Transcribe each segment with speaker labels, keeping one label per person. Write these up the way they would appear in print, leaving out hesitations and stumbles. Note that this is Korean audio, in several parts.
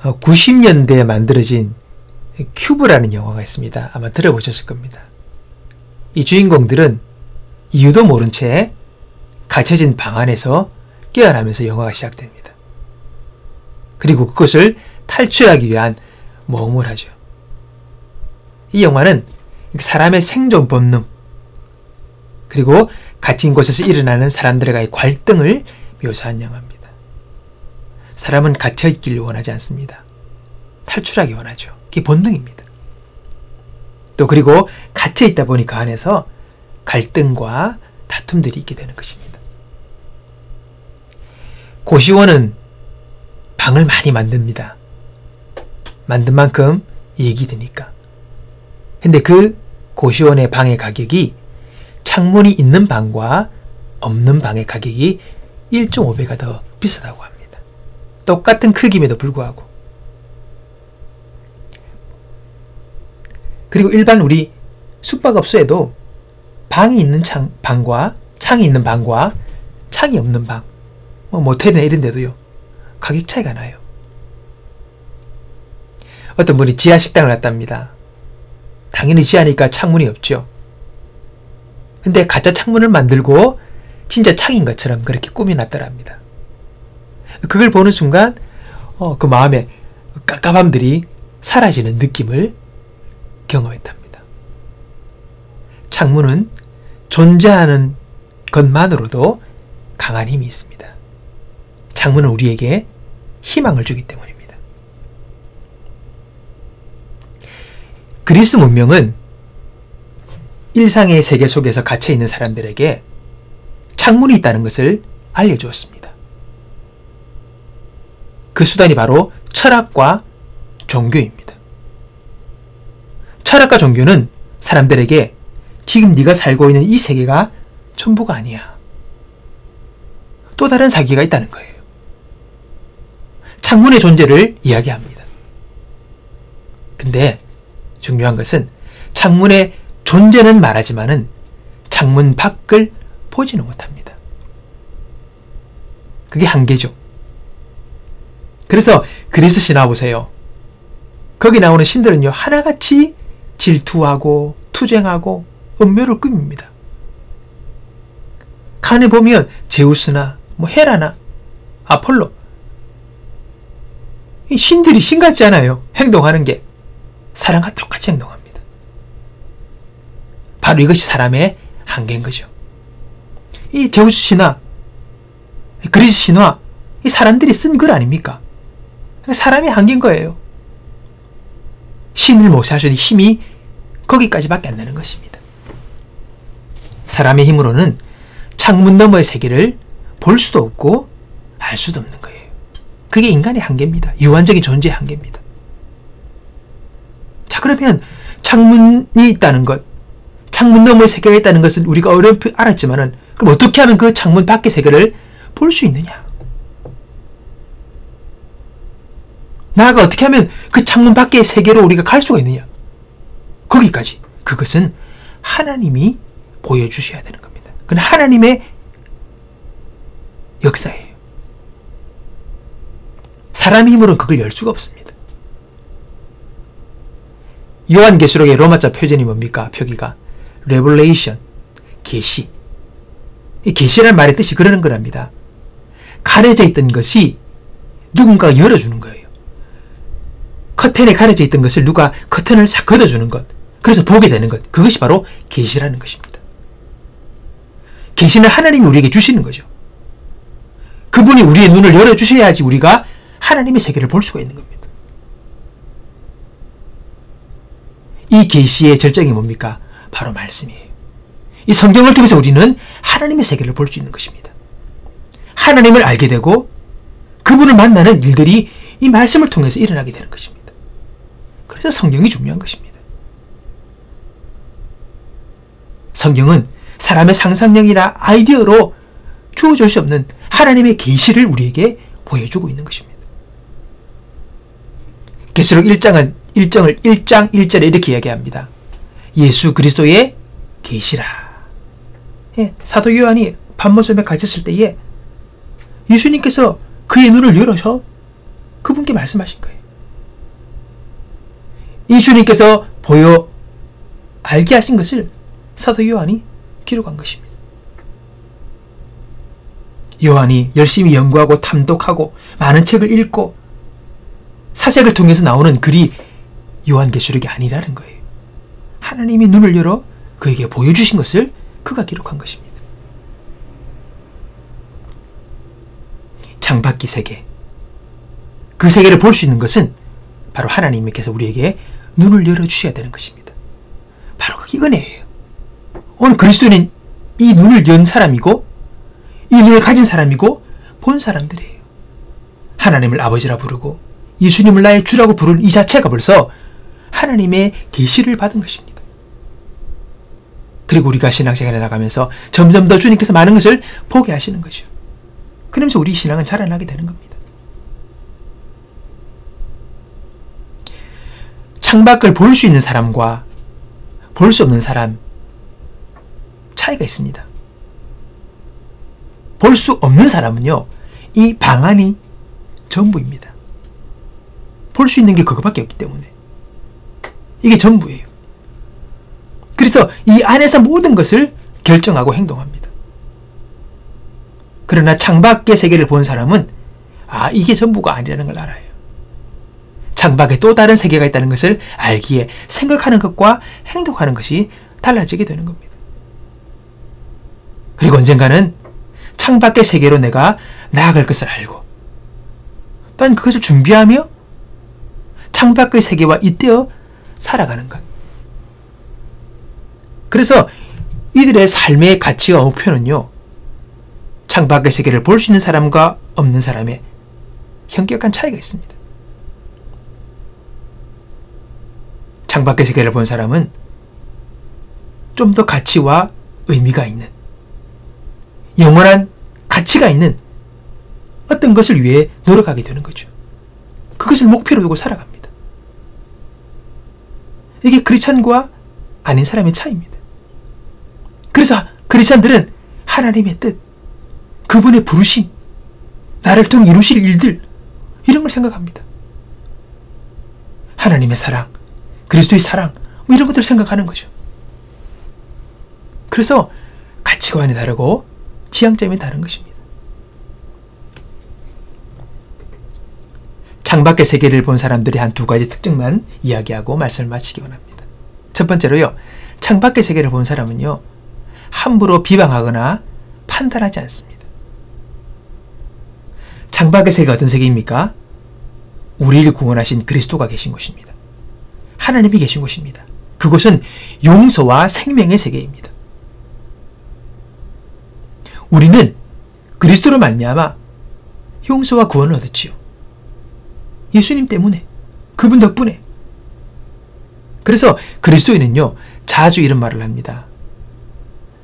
Speaker 1: 90년대에 만들어진 큐브라는 영화가 있습니다. 아마 들어보셨을 겁니다. 이 주인공들은 이유도 모른 채 갇혀진 방 안에서 깨어나면서 영화가 시작됩니다. 그리고 그것을 탈출하기 위한 모험을 하죠. 이 영화는 사람의 생존 본능, 그리고 갇힌 곳에서 일어나는 사람들과의 갈등을 묘사한 영화입니다. 사람은 갇혀있기를 원하지 않습니다. 탈출하기 원하죠. 그게 본능입니다. 또 그리고 갇혀있다 보니 그 안에서 갈등과 다툼들이 있게 되는 것입니다. 고시원은 방을 많이 만듭니다. 만든 만큼 이익이 되니까. 근데 그 고시원의 방의 가격이 창문이 있는 방과 없는 방의 가격이 1.5배가 더 비싸다고 합니다. 똑같은 크기임에도 불구하고. 그리고 일반 우리 숙박업소에도 방이 있는 방과 창이 있는 방과 창이 없는 방, 모텔이나 이런 데도요, 가격 차이가 나요. 어떤 분이 지하 식당을 갔답니다. 당연히 지하니까 창문이 없죠. 근데 가짜 창문을 만들고 진짜 창인 것처럼 그렇게 꾸며놨더랍니다. 그걸 보는 순간 그 마음에 깝깝함들이 사라지는 느낌을 경험했답니다. 창문은 존재하는 것만으로도 강한 힘이 있습니다. 창문은 우리에게 희망을 주기 때문입니다. 그리스 문명은 일상의 세계 속에서 갇혀있는 사람들에게 창문이 있다는 것을 알려주었습니다. 그 수단이 바로 철학과 종교입니다. 철학과 종교는 사람들에게 지금 네가 살고 있는 이 세계가 전부가 아니야, 또 다른 세계가 있다는 거예요. 창문의 존재를 이야기합니다. 근데 중요한 것은 창문의 존재는 말하지만은 창문 밖을 보지는 못합니다. 그게 한계죠. 그래서 그리스 신화 보세요. 거기 나오는 신들은요, 하나같이 질투하고 투쟁하고 음료를 꾸밉니다. 칸에 보면 제우스나 헤라나 아폴로, 이 신들이 신 같지 않아요. 행동하는 게 사람과 똑같이 행동합니다. 바로 이것이 사람의 한계인 거죠. 이 제우스 신화, 그리스 신화, 이 사람들이 쓴 글 아닙니까? 사람의 한계인 거예요. 신을 묘사할 수 있는 힘이 거기까지밖에 안 되는 것입니다. 사람의 힘으로는 창문 너머의 세계를 볼 수도 없고 알 수도 없는 거예요. 그게 인간의 한계입니다. 유한적인 존재의 한계입니다. 자, 그러면 창문이 있다는 것, 창문 너머의 세계가 있다는 것은 우리가 어렴풋 알았지만은, 그럼 어떻게 하면 그 창문 밖의 세계를 볼 수 있느냐? 나아가 어떻게 하면 그 창문 밖의 세계로 우리가 갈 수가 있느냐? 거기까지. 그것은 하나님이 보여주셔야 되는 겁니다. 그건 하나님의 역사예요. 사람의 힘으로는 그걸 열 수가 없습니다. 요한계시록의 로마자 표준이 뭡니까? 표기가 Revelation, 계시. 이 계시라는 말의 뜻이 그러는 거랍니다. 가려져 있던 것이 누군가가 열어주는 거예요. 커튼에 가려져 있던 것을 누가 커튼을 싹 걷어주는 것, 그래서 보게 되는 것, 그것이 바로 계시라는 것입니다. 계시는 하나님이 우리에게 주시는 거죠. 그분이 우리의 눈을 열어주셔야지 우리가 하나님의 세계를 볼 수가 있는 겁니다. 이 계시의 절정이 뭡니까? 바로 말씀이에요. 이 성경을 통해서 우리는 하나님의 세계를 볼 수 있는 것입니다. 하나님을 알게 되고 그분을 만나는 일들이 이 말씀을 통해서 일어나게 되는 것입니다. 그래서 성경이 중요한 것입니다. 성경은 사람의 상상력이나 아이디어로 주어질 수 없는 하나님의 계시를 우리에게 보여주고 있는 것입니다. 계시록 1장 1절에 이렇게 이야기합니다. 예수 그리스도의 계시라. 사도 요한이 밤모섬에 갇혔을 때에 예수님께서 그의 눈을 열어서 그분께 말씀하신 거예요. 이 주님께서 보여 알게 하신 것을 사도 요한이 기록한 것입니다. 요한이 열심히 연구하고 탐독하고 많은 책을 읽고 사색을 통해서 나오는 글이 요한계시록이 아니라는 거예요. 하나님이 눈을 열어 그에게 보여주신 것을 그가 기록한 것입니다. 창밖의 세계, 그 세계를 볼 수 있는 것은 바로 하나님께서 우리에게 눈을 열어주셔야 되는 것입니다. 바로 그게 은혜예요. 오늘 그리스도인은 이 눈을 연 사람이고 이 눈을 가진 사람이고 본 사람들이에요. 하나님을 아버지라 부르고 예수님을 나의 주라고 부르는 이 자체가 벌써 하나님의 계시를 받은 것입니다. 그리고 우리가 신앙생활에 나가면서 점점 더 주님께서 많은 것을 보게 하시는 거죠. 그러면서 우리 신앙은 자라나게 되는 겁니다. 창밖을 볼 수 있는 사람과 볼 수 없는 사람 차이가 있습니다. 볼 수 없는 사람은요, 이 방안이 전부입니다. 볼 수 있는 게 그거밖에 없기 때문에 이게 전부예요. 그래서 이 안에서 모든 것을 결정하고 행동합니다. 그러나 창밖의 세계를 본 사람은 이게 전부가 아니라는 걸 알아요. 창밖에 또 다른 세계가 있다는 것을 알기에 생각하는 것과 행동하는 것이 달라지게 되는 겁니다. 그리고 언젠가는 창밖의 세계로 내가 나아갈 것을 알고 또한 그것을 준비하며 창밖의 세계와 잇대어 살아가는 것. 그래서 이들의 삶의 가치와 목표는요, 창밖의 세계를 볼 수 있는 사람과 없는 사람의 현격한 차이가 있습니다. 창밖의 세계를 본 사람은 좀 더 가치와 의미가 있는, 영원한 가치가 있는 어떤 것을 위해 노력하게 되는 거죠. 그것을 목표로 두고 살아갑니다. 이게 크리스찬과 아닌 사람의 차이입니다. 그래서 크리스찬들은 하나님의 뜻, 그분의 부르심, 나를 통해 이루실 일들, 이런 걸 생각합니다. 하나님의 사랑, 그리스도의 사랑, 이런 것들을 생각하는 거죠. 그래서 가치관이 다르고 지향점이 다른 것입니다. 창밖의 세계를 본 사람들이 한 두 가지 특징만 이야기하고 말씀을 마치기 원합니다. 첫 번째로요, 창밖의 세계를 본 사람은요, 함부로 비방하거나 판단하지 않습니다. 창밖의 세계가 어떤 세계입니까? 우리를 구원하신 그리스도가 계신 곳입니다. 하나님이 계신 곳입니다. 그곳은 용서와 생명의 세계입니다. 우리는 그리스도로 말미암아 용서와 구원을 얻었지요. 예수님 때문에, 그분 덕분에. 그래서 그리스도인은요, 자주 이런 말을 합니다.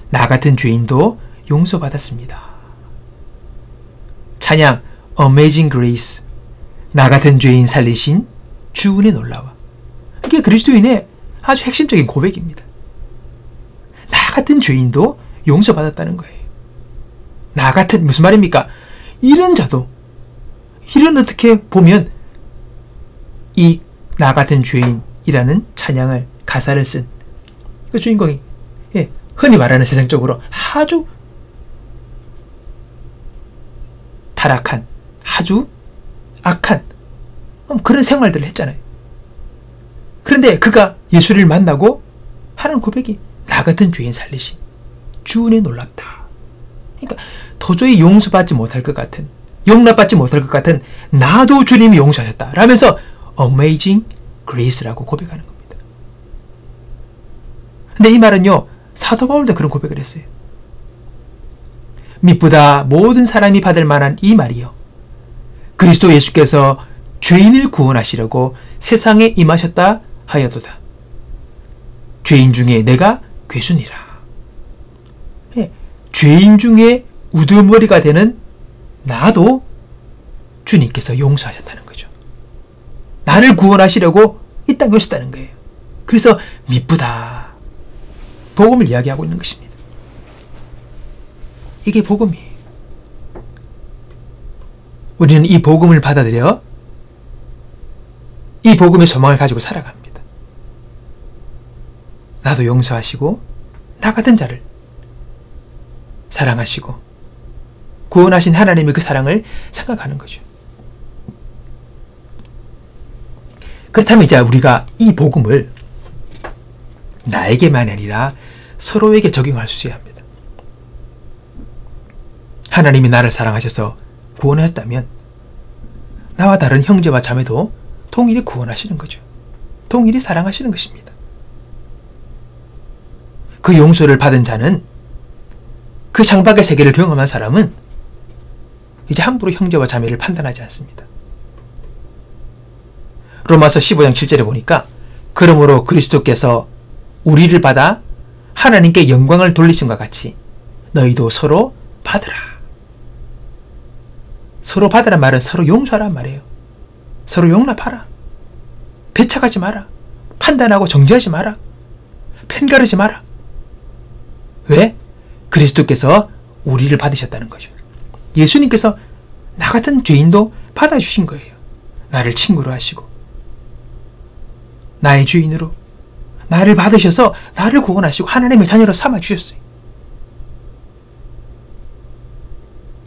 Speaker 1: 나 같은 죄인도 용서받았습니다. 찬양 Amazing Grace, 나 같은 죄인 살리신 주 은혜 놀라워. 이게 그리스도인의 아주 핵심적인 고백입니다. 나 같은 죄인도 용서받았다는 거예요. 나 같은, 무슨 말입니까? 이런 자도, 이런 어떻게 보면 이 나 같은 죄인이라는 찬양을, 가사를 쓴 그 주인공이, 흔히 말하는 세상적으로 아주 타락한, 아주 악한 그런 생활들을 했잖아요. 그런데 그가 예수를 만나고 하는 고백이 나 같은 죄인 살리신 주 은혜 놀랍다. 그러니까 도저히 용서받지 못할 것 같은, 용납받지 못할 것 같은 나도 주님이 용서하셨다 라면서 Amazing Grace라고 고백하는 겁니다. 근데 이 말은요, 사도 바울도 그런 고백을 했어요. 미쁘다 모든 사람이 받을 만한 이 말이요, 그리스도 예수께서 죄인을 구원하시려고 세상에 임하셨다 하여도다. 죄인 중에 내가 괴순이라. 죄인 중에 우두머리가 되는 나도 주님께서 용서하셨다는 거죠. 나를 구원하시려고 이 땅에 오셨다는 거예요. 그래서 미쁘다, 복음을 이야기하고 있는 것입니다. 이게 복음이에요. 우리는 이 복음을 받아들여 이 복음의 소망을 가지고 살아갑니다. 나도 용서하시고 나 같은 자를 사랑하시고 구원하신 하나님의 그 사랑을 생각하는 거죠. 그렇다면 이제 우리가 이 복음을 나에게만 아니라 서로에게 적용할 수 있어야 합니다. 하나님이 나를 사랑하셔서 구원하셨다면 나와 다른 형제와 자매도 동일히 구원하시는 거죠. 동일히 사랑하시는 것입니다. 그 용서를 받은 자는, 그 창밖의 세계를 경험한 사람은 이제 함부로 형제와 자매를 판단하지 않습니다. 로마서 15장 7절에 보니까 그러므로 그리스도께서 우리를 받아 하나님께 영광을 돌리심과 같이 너희도 서로 받으라. 서로 받으란 말은 서로 용서하란 말이에요. 서로 용납하라. 배척하지 마라. 판단하고 정죄하지 마라. 편가르지 마라. 왜? 그리스도께서 우리를 받으셨다는 거죠. 예수님께서 나 같은 죄인도 받아주신 거예요. 나를 친구로 하시고 나의 주인으로 나를 받으셔서 나를 구원하시고 하나님의 자녀로 삼아주셨어요.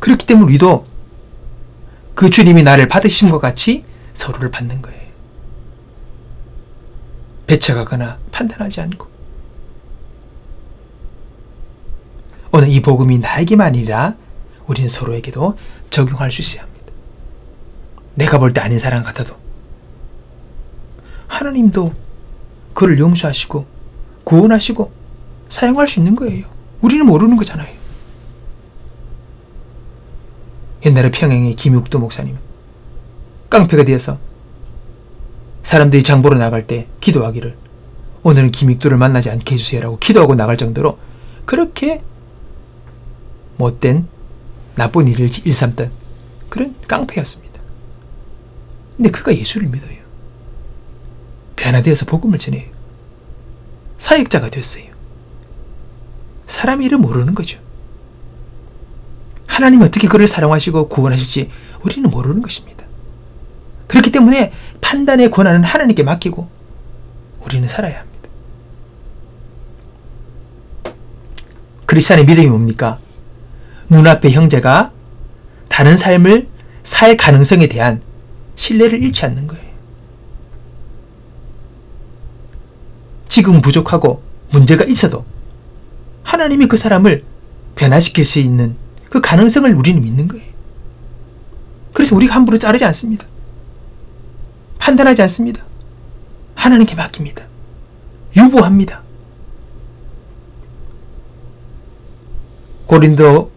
Speaker 1: 그렇기 때문에 우리도 그 주님이 나를 받으신 것 같이 서로를 받는 거예요. 배척하거나 판단하지 않고. 오늘 이 복음이 나에게만 아니라 우리는 서로에게도 적용할 수 있어야 합니다. 내가 볼 때 아닌 사람 같아도 하나님도 그를 용서하시고 구원하시고 사용할 수 있는 거예요. 우리는 모르는 거잖아요. 옛날에 평양의 김육도 목사님, 깡패가 되어서 사람들이 장보러 나갈 때 기도하기를 오늘은 김육도를 만나지 않게 해주세요라고 기도하고 나갈 정도로 그렇게 못된 나쁜 일을 일삼던 그런 깡패였습니다. 근데 그가 예수를 믿어요. 변화되어서 복음을 전해요. 사역자가 됐어요. 사람 일을 모르는 거죠. 하나님이 어떻게 그를 사랑하시고 구원하실지 우리는 모르는 것입니다. 그렇기 때문에 판단의 권한은 하나님께 맡기고 우리는 살아야 합니다. 크리스찬의 믿음이 뭡니까? 눈앞의 형제가 다른 삶을 살 가능성에 대한 신뢰를 잃지 않는 거예요. 지금 부족하고 문제가 있어도 하나님이 그 사람을 변화시킬 수 있는 그 가능성을 우리는 믿는 거예요. 그래서 우리가 함부로 자르지 않습니다. 판단하지 않습니다. 하나님께 맡깁니다. 유보합니다. 고린도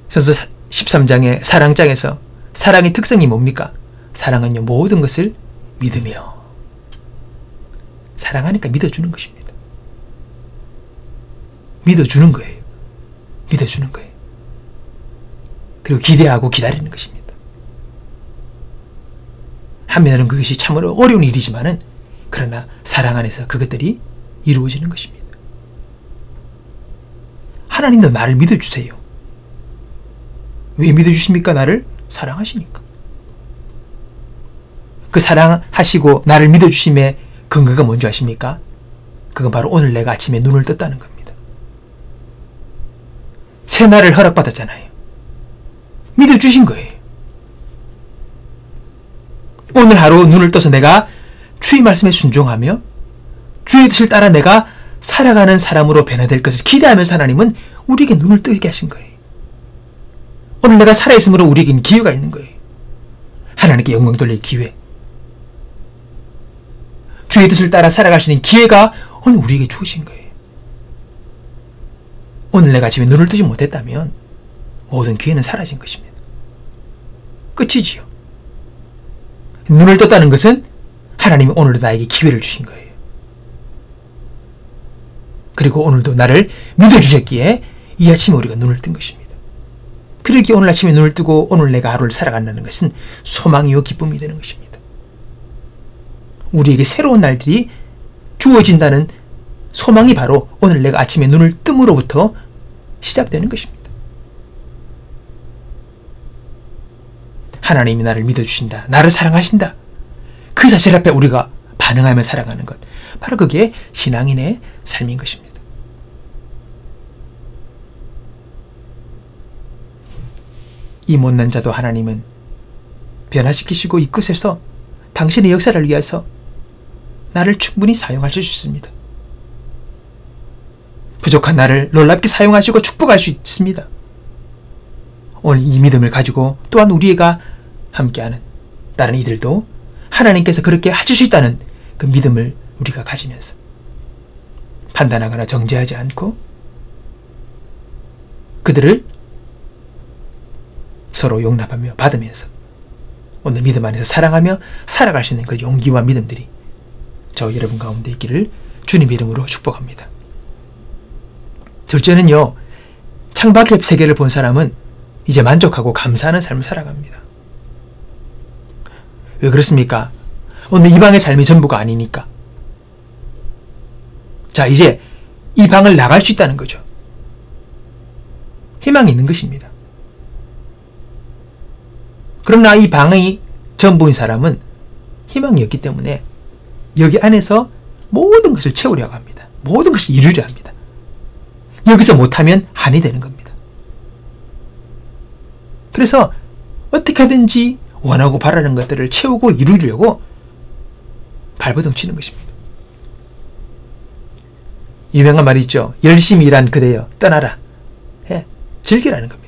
Speaker 1: 전서 13장의 사랑장에서 사랑의 특성이 뭡니까? 사랑은요, 모든 것을 믿으며. 사랑하니까 믿어주는 것입니다. 믿어주는 거예요. 믿어주는 거예요. 그리고 기대하고 기다리는 것입니다. 한면으로는 그것이 참으로 어려운 일이지만은 그러나 사랑 안에서 그것들이 이루어지는 것입니다. 하나님도 나를 믿어주세요. 왜 믿어주십니까? 나를 사랑하시니까. 그 사랑하시고 나를 믿어주심의 근거가 뭔지 아십니까? 그건 바로 오늘 내가 아침에 눈을 떴다는 겁니다. 새날을 허락받았잖아요. 믿어주신 거예요. 오늘 하루 눈을 떠서 내가 주의 말씀에 순종하며 주의 뜻을 따라 내가 살아가는 사람으로 변화될 것을 기대하면서 하나님은 우리에게 눈을 뜨게 하신 거예요. 오늘 내가 살아있으므로 우리에게는 기회가 있는 거예요. 하나님께 영광 돌릴 기회. 주의 뜻을 따라 살아갈 수 있는 기회가 오늘 우리에게 주어진 거예요. 오늘 내가 아침에 눈을 뜨지 못했다면 모든 기회는 사라진 것입니다. 끝이지요. 눈을 떴다는 것은 하나님이 오늘도 나에게 기회를 주신 거예요. 그리고 오늘도 나를 믿어주셨기에 이 아침에 우리가 눈을 뜬 것입니다. 그러기에 오늘 아침에 눈을 뜨고 오늘 내가 하루를 살아간다는 것은 소망이요 기쁨이 되는 것입니다. 우리에게 새로운 날들이 주어진다는 소망이 바로 오늘 내가 아침에 눈을 뜸으로부터 시작되는 것입니다. 하나님이 나를 믿어주신다. 나를 사랑하신다. 그 사실 앞에 우리가 반응하며 살아가는 것. 바로 그게 신앙인의 삶인 것입니다. 이 못난 자도 하나님은 변화시키시고 이끄셔서 당신의 역사를 위해서 나를 충분히 사용하실 수 있습니다. 부족한 나를 놀랍게 사용하시고 축복할 수 있습니다. 오늘 이 믿음을 가지고 또한 우리가 함께하는 다른 이들도 하나님께서 그렇게 하실 수 있다는 그 믿음을 우리가 가지면서 판단하거나 정죄하지 않고 그들을 서로 용납하며 받으면서 오늘 믿음 안에서 사랑하며 살아갈 수 있는 그 용기와 믿음들이 저 여러분 가운데 있기를 주님 이름으로 축복합니다. 둘째는요, 창밖의 세계를 본 사람은 이제 만족하고 감사하는 삶을 살아갑니다. 왜 그렇습니까? 오늘 이 방의 삶이 전부가 아니니까. 자, 이제 이 방을 나갈 수 있다는 거죠. 희망이 있는 것입니다. 그러나 이 방의 전부인 사람은 희망이 없기 때문에 여기 안에서 모든 것을 채우려고 합니다. 모든 것을 이루려 합니다. 여기서 못하면 한이 되는 겁니다. 그래서 어떻게든지 원하고 바라는 것들을 채우고 이루려고 발버둥 치는 것입니다. 유명한 말이 있죠. 열심히 일한 그대여 떠나라. 예, 즐기라는 겁니다.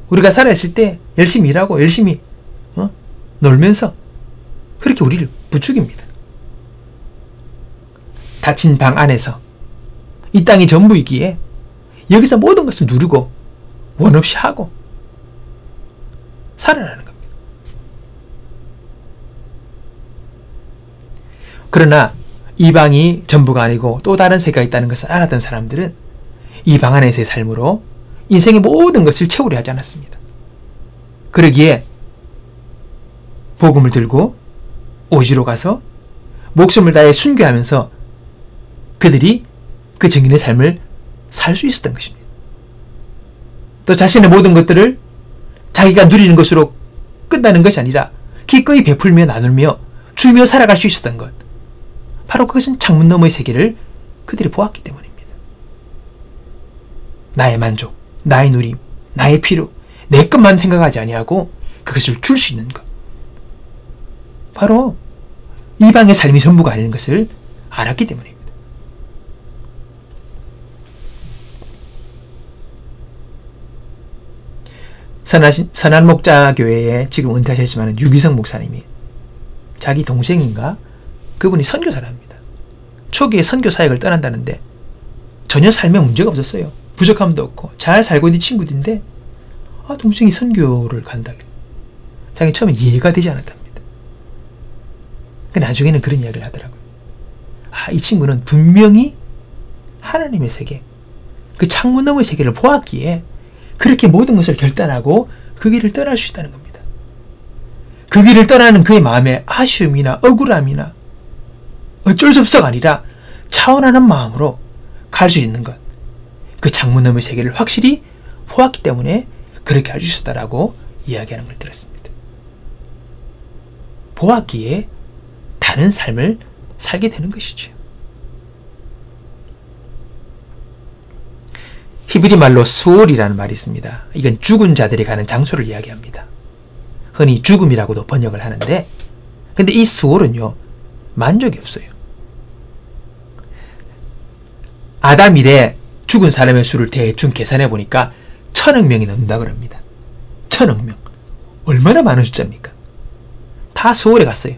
Speaker 1: 우리가 살아있을 때 열심히 일하고 열심히 놀면서 그렇게 우리를 부추깁니다. 닫힌 방 안에서 이 땅이 전부이기에 여기서 모든 것을 누리고 원 없이 하고 살아라는 겁니다. 그러나 이 방이 전부가 아니고 또 다른 세계가 있다는 것을 알았던 사람들은 이 방 안에서의 삶으로 인생의 모든 것을 채우려 하지 않았습니다. 그러기에 복음을 들고 오지로 가서 목숨을 다해 순교하면서 그들이 그 증인의 삶을 살 수 있었던 것입니다. 또 자신의 모든 것들을 자기가 누리는 것으로 끝나는 것이 아니라 기꺼이 베풀며 나누며 주며 살아갈 수 있었던 것. 바로 그것은 창문 너머의 세계를 그들이 보았기 때문입니다. 나의 만족, 나의 누림, 나의 필요, 내 것만 생각하지 아니하고 그것을 줄 수 있는 것. 바로 이방의 삶이 전부가 아닌 것을 알았기 때문입니다. 선한목자교회에 지금 은퇴하셨지만 유기성 목사님이 자기 동생인가? 그분이 선교사랍니다. 초기에 선교 사역을 떠난다는데 전혀 삶에 문제가 없었어요. 부족함도 없고 잘 살고 있는 친구들인데 동생이 선교를 간다. 자기 처음에 이해가 되지 않았답니다. 나중에는 그런 이야기를 하더라고요. 이 친구는 분명히 하나님의 세계, 그 창문 너머의 세계를 보았기에 그렇게 모든 것을 결단하고 그 길을 떠날 수 있다는 겁니다. 그 길을 떠나는 그의 마음에 아쉬움이나 억울함이나 어쩔 수 없어가 아니라 차원하는 마음으로 갈 수 있는 것. 그 창문 너머의 세계를 확실히 보았기 때문에 그렇게 할 수 있었다라고 이야기하는 걸 들었습니다. 보았기에 다른 삶을 살게 되는 것이죠. 히브리 말로 수올이라는 말이 있습니다. 이건 죽은 자들이 가는 장소를 이야기합니다. 흔히 죽음이라고도 번역을 하는데 근데 이 수올은요 만족이 없어요. 아담 이래 죽은 사람의 수를 대충 계산해 보니까 1000억 명이 넘는다 그럽니다. 1000억 명. 얼마나 많은 숫자입니까? 다 수올에 갔어요.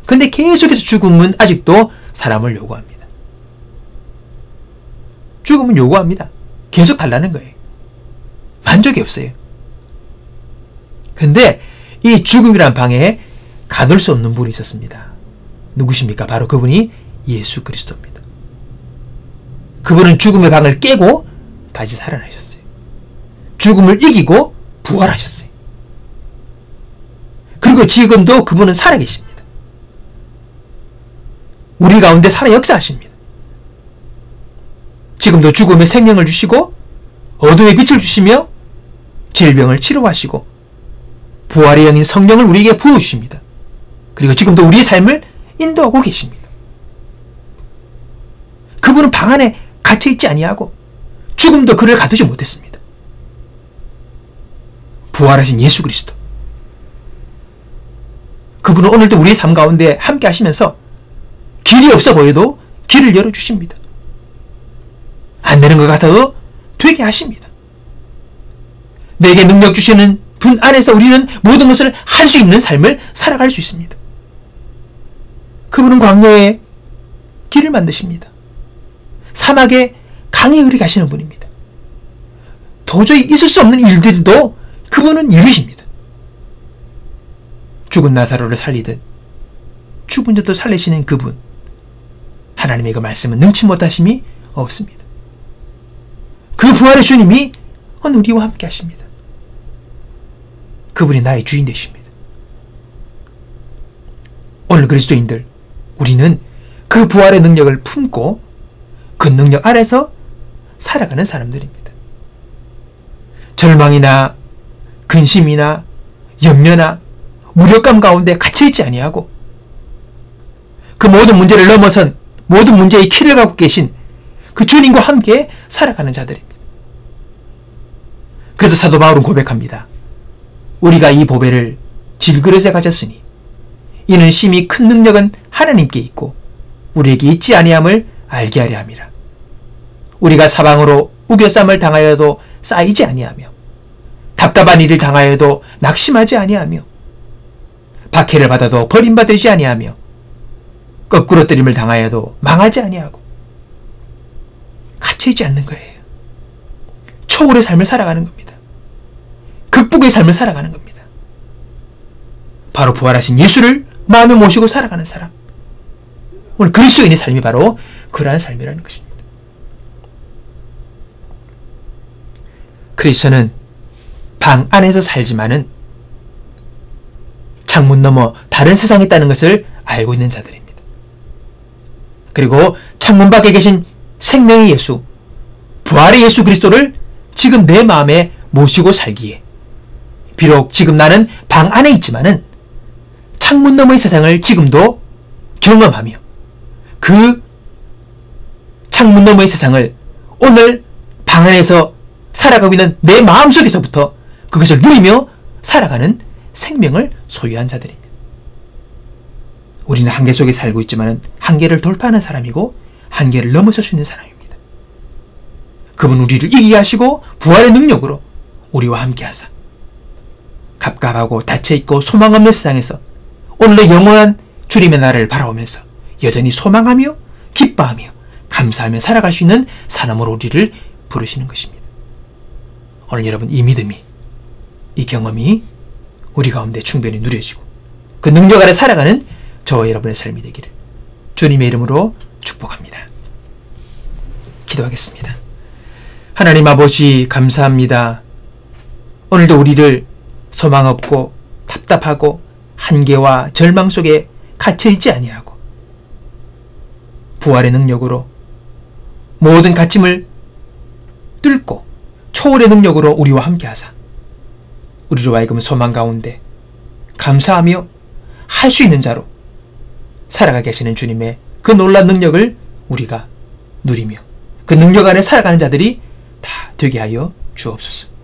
Speaker 1: 근데 계속해서 죽음은 아직도 사람을 요구합니다. 죽음은 요구합니다. 계속 달라는 거예요. 만족이 없어요. 근데 이 죽음이란 방에 가둘 수 없는 분이 있었습니다. 누구십니까? 바로 그분이 예수 그리스도입니다. 그분은 죽음의 방을 깨고 다시 살아나셨어요. 죽음을 이기고 부활하셨어요. 그리고 지금도 그분은 살아계십니다. 우리 가운데 살아 역사하십니다. 지금도 죽음의 생명을 주시고 어둠의 빛을 주시며 질병을 치료하시고 부활의 영인 성령을 우리에게 부어주십니다. 그리고 지금도 우리의 삶을 인도하고 계십니다. 그분은 방 안에 갇혀있지 아니하고 죽음도 그를 가두지 못했습니다. 부활하신 예수 그리스도, 그분은 오늘도 우리의 삶 가운데 함께 하시면서 길이 없어 보여도 길을 열어주십니다. 안 되는 것 같아도 되게 하십니다. 내게 능력 주시는 분 안에서 우리는 모든 것을 할 수 있는 삶을 살아갈 수 있습니다. 그분은 광야에 길을 만드십니다. 사막에 강의 을이 가시는 분입니다. 도저히 있을 수 없는 일들도 그분은 이루십니다. 죽은 나사로를 살리듯 죽은 자도 살리시는 그분, 하나님의 그 말씀은 능치 못하심이 없습니다. 그 부활의 주님이 오늘 우리와 함께 하십니다. 그분이 나의 주인 되십니다. 오늘 그리스도인들, 우리는 그 부활의 능력을 품고 그 능력 아래서 살아가는 사람들입니다. 절망이나 근심이나 염려나 무력감 가운데 갇혀있지 아니하고 그 모든 문제를 넘어선 모든 문제의 키를 갖고 계신 그 주님과 함께 살아가는 자들입니다. 그래서 사도 바울은 고백합니다. 우리가 이 보배를 질그릇에 가졌으니 이는 심히 큰 능력은 하나님께 있고 우리에게 있지 아니함을 알게 하려 함이라. 우리가 사방으로 우겨쌈을 당하여도 쌓이지 아니하며 답답한 일을 당하여도 낙심하지 아니하며 박해를 받아도 버림받지 아니하며 거꾸로 뜨림을 당하여도 망하지 아니하고 갇혀있지 않는 거예요. 초월의 삶을 살아가는 겁니다. 극복의 삶을 살아가는 겁니다. 바로 부활하신 예수를 마음에 모시고 살아가는 사람, 오늘 그리스도인의 삶이 바로 그러한 삶이라는 것입니다. 크리스천은 방 안에서 살지만은 창문 너머 다른 세상에 있다는 것을 알고 있는 자들입니다. 그리고 창문 밖에 계신 생명의 예수, 부활의 예수 그리스도를 지금 내 마음에 모시고 살기에, 비록 지금 나는 방 안에 있지만은 창문 너머의 세상을 지금도 경험하며 그 창문 너머의 세상을 오늘 방 안에서 살아가고 있는 내 마음속에서부터 그것을 누리며 살아가는 생명을 소유한 자들입니다. 우리는 한계 속에 살고 있지만 한계를 돌파하는 사람이고 한계를 넘어설 수 있는 사람입니다. 그분 우리를 이기게 하시고 부활의 능력으로 우리와 함께 하사 갑갑하고 닫혀있고 소망 없는 세상에서 오늘의 영원한 주님의 나라를 바라보면서 여전히 소망하며 기뻐하며 감사하며 살아갈 수 있는 사람으로 우리를 부르시는 것입니다. 오늘 여러분, 이 믿음이, 이 경험이 우리 가운데 충분히 누려지고 그 능력 아래 살아가는 저와 여러분의 삶이 되기를 주님의 이름으로 축복합니다. 기도하겠습니다. 하나님 아버지, 감사합니다. 오늘도 우리를 소망 없고 답답하고 한계와 절망 속에 갇혀있지 아니하고 부활의 능력으로 모든 갇힘을 뚫고 초월의 능력으로 우리와 함께 하사 우리로 하여금 소망 가운데 감사하며 할 수 있는 자로 살아가게 하시는 주님의 그 놀라운 능력을 우리가 누리며 그 능력 안에 살아가는 자들이 다 되게 하여 주옵소서.